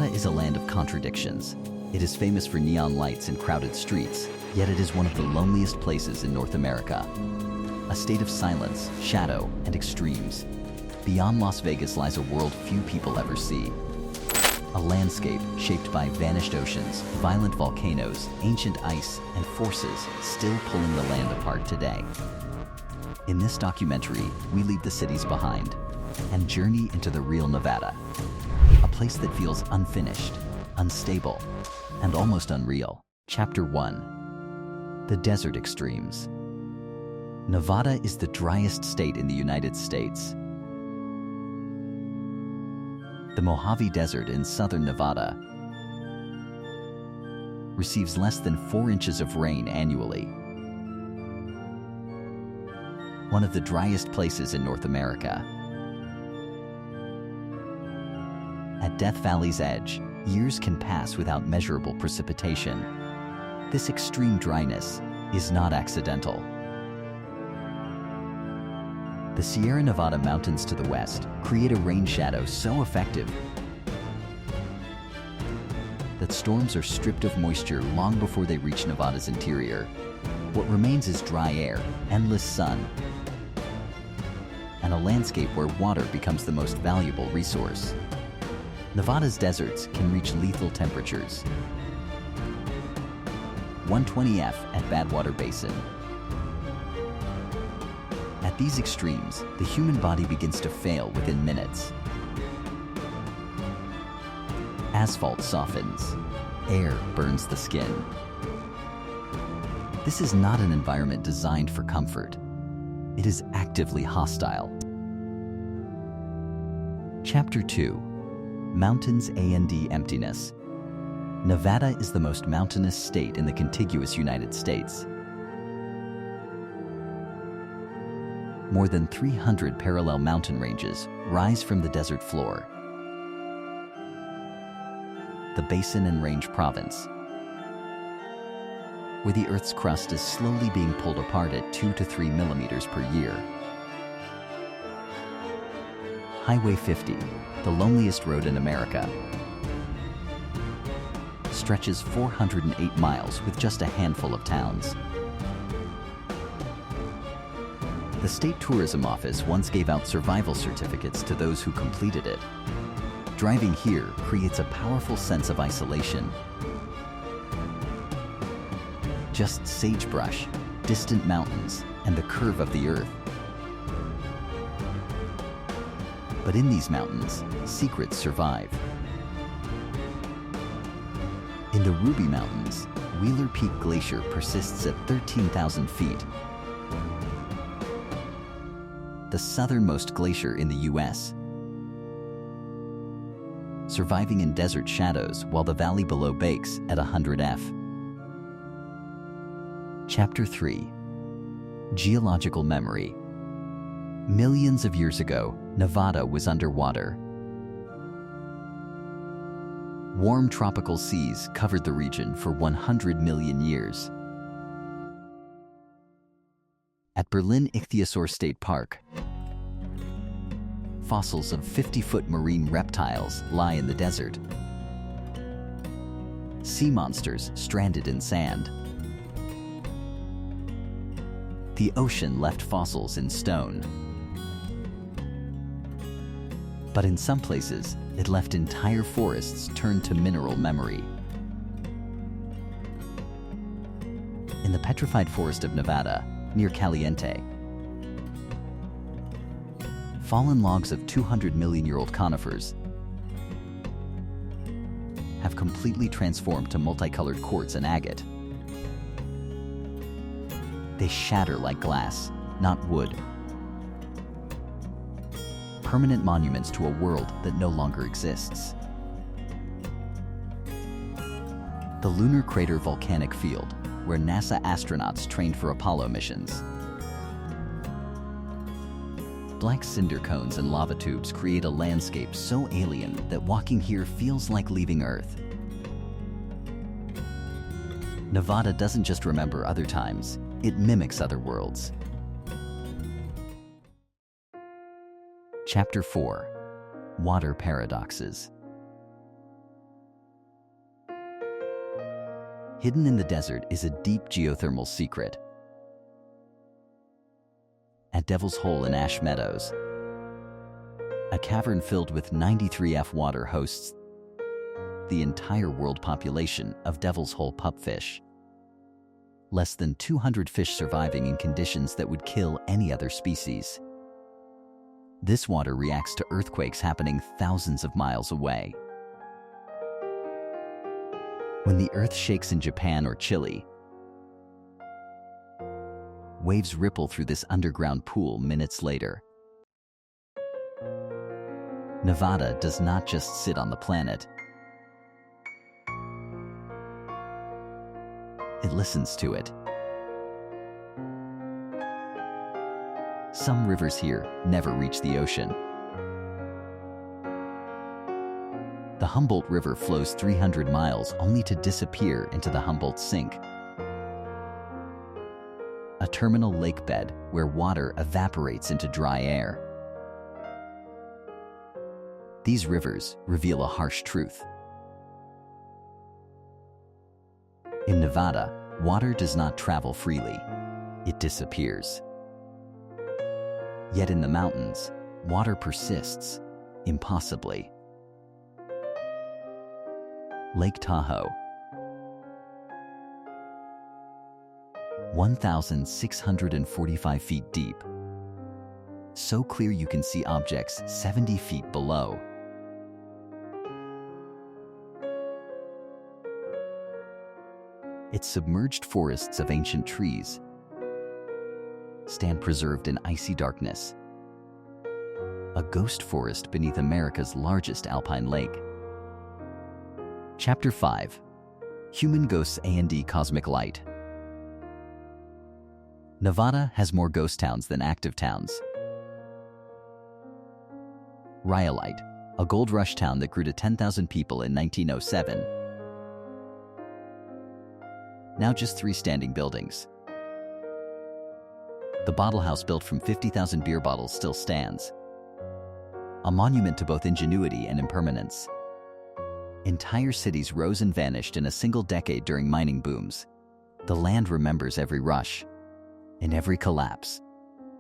Nevada is a land of contradictions. It is famous for neon lights and crowded streets, yet it is one of the loneliest places in North America. A state of silence, shadow, and extremes. Beyond Las Vegas lies a world few people ever see. A landscape shaped by vanished oceans, violent volcanoes, ancient ice, and forces still pulling the land apart today. In this documentary, we leave the cities behind and journey into the real Nevada. A place that feels unfinished, unstable, and almost unreal. Chapter 1. The Desert Extremes. Nevada is the driest state in the United States. The Mojave Desert in southern Nevada receives less than 4 inches of rain annually. One of the driest places in North America. At Death Valley's edge, years can pass without measurable precipitation. This extreme dryness is not accidental. The Sierra Nevada mountains to the west create a rain shadow so effective that storms are stripped of moisture long before they reach Nevada's interior. What remains is dry air, endless sun, and a landscape where water becomes the most valuable resource. Nevada's deserts can reach lethal temperatures. 120°F at Badwater Basin. At these extremes, the human body begins to fail within minutes. Asphalt softens. Air burns the skin. This is not an environment designed for comfort. It is actively hostile. Chapter 2. Mountains and Emptiness. Nevada is the most mountainous state in the contiguous United States. More than 300 parallel mountain ranges rise from the desert floor. The Basin and Range Province, where the Earth's crust is slowly being pulled apart at 2 to 3 millimeters per year. Highway 50, the loneliest road in America, stretches 408 miles with just a handful of towns. The State Tourism Office once gave out survival certificates to those who completed it. Driving here creates a powerful sense of isolation. Just sagebrush, distant mountains, and the curve of the earth. But in these mountains, secrets survive. In the Ruby Mountains, Wheeler Peak Glacier persists at 13,000 feet. The southernmost glacier in the U.S., surviving in desert shadows while the valley below bakes at 100°F. Chapter 3. Geological Memory. Millions of years ago, Nevada was underwater. Warm tropical seas covered the region for 100 million years. At Berlin Ichthyosaur State Park, fossils of 50-foot marine reptiles lie in the desert. Sea monsters stranded in sand. The ocean left fossils in stone. But in some places, it left entire forests turned to mineral memory. In the petrified forest of Nevada, near Caliente, fallen logs of 200-million-year-old conifers have completely transformed to multicolored quartz and agate. They shatter like glass, not wood. Permanent monuments to a world that no longer exists. The lunar crater volcanic field, where NASA astronauts trained for Apollo missions. Black cinder cones and lava tubes create a landscape so alien that walking here feels like leaving Earth. Nevada doesn't just remember other times, it mimics other worlds. Chapter 4. Water Paradoxes. Hidden in the desert is a deep geothermal secret. At Devil's Hole in Ash Meadows, a cavern filled with 93F water hosts the entire world population of Devil's Hole pupfish. Less than 200 fish surviving in conditions that would kill any other species. This water reacts to earthquakes happening thousands of miles away. When the earth shakes in Japan or Chile, waves ripple through this underground pool minutes later. Nevada does not just sit on the planet. It listens to it. Some rivers here never reach the ocean. The Humboldt River flows 300 miles only to disappear into the Humboldt Sink, a terminal lake bed where water evaporates into dry air. These rivers reveal a harsh truth. In Nevada, water does not travel freely. It disappears. Yet in the mountains, water persists, impossibly. Lake Tahoe, 1,645 feet deep. So clear you can see objects 70 feet below. Its submerged forests of ancient trees stand preserved in icy darkness, a ghost forest beneath America's largest alpine lake. Chapter 5. Human Ghosts and Cosmic Light. Nevada has more ghost towns than active towns. Rhyolite, a gold rush town that grew to 10,000 people in 1907. Now just 3 standing buildings. The bottle house built from 50,000 beer bottles still stands, a monument to both ingenuity and impermanence. Entire cities rose and vanished in a single decade during mining booms. The land remembers every rush and every collapse.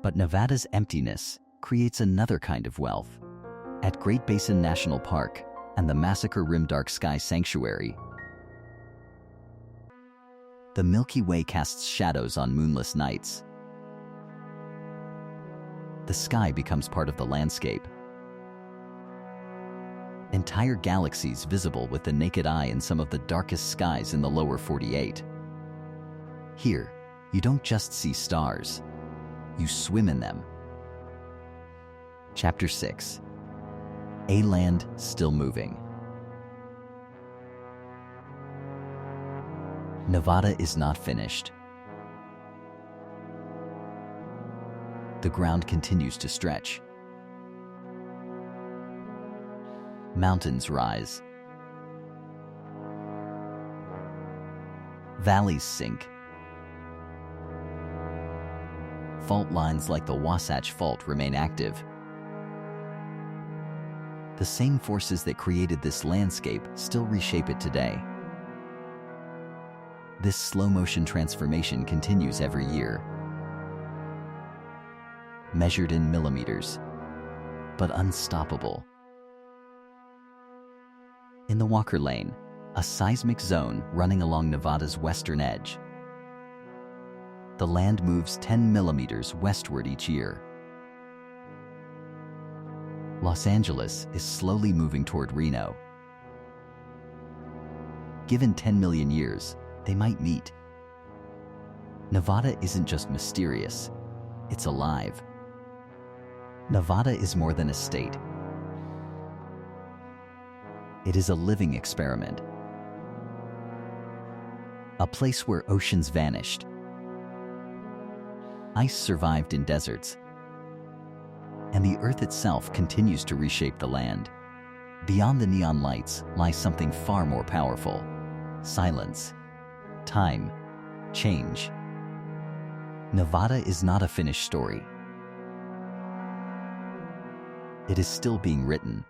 But Nevada's emptiness creates another kind of wealth. At Great Basin National Park and the Massacre Rim Dark Sky Sanctuary, the Milky Way casts shadows on moonless nights. The sky becomes part of the landscape. Entire galaxies visible with the naked eye in some of the darkest skies in the lower 48. Here, you don't just see stars, you swim in them. Chapter 6. A Land Still Moving. Nevada is not finished. The ground continues to stretch. Mountains rise. Valleys sink. Fault lines like the Wasatch Fault remain active. The same forces that created this landscape still reshape it today. This slow-motion transformation continues every year, measured in millimeters, but unstoppable. In the Walker Lane, a seismic zone running along Nevada's western edge, the land moves 10 millimeters westward each year. Los Angeles is slowly moving toward Reno. Given 10 million years, they might meet. Nevada isn't just mysterious, it's alive. Nevada is more than a state. It is a living experiment. A place where oceans vanished. Ice survived in deserts. And the earth itself continues to reshape the land. Beyond the neon lights lies something far more powerful. Silence. Time. Change. Nevada is not a finished story. It is still being written.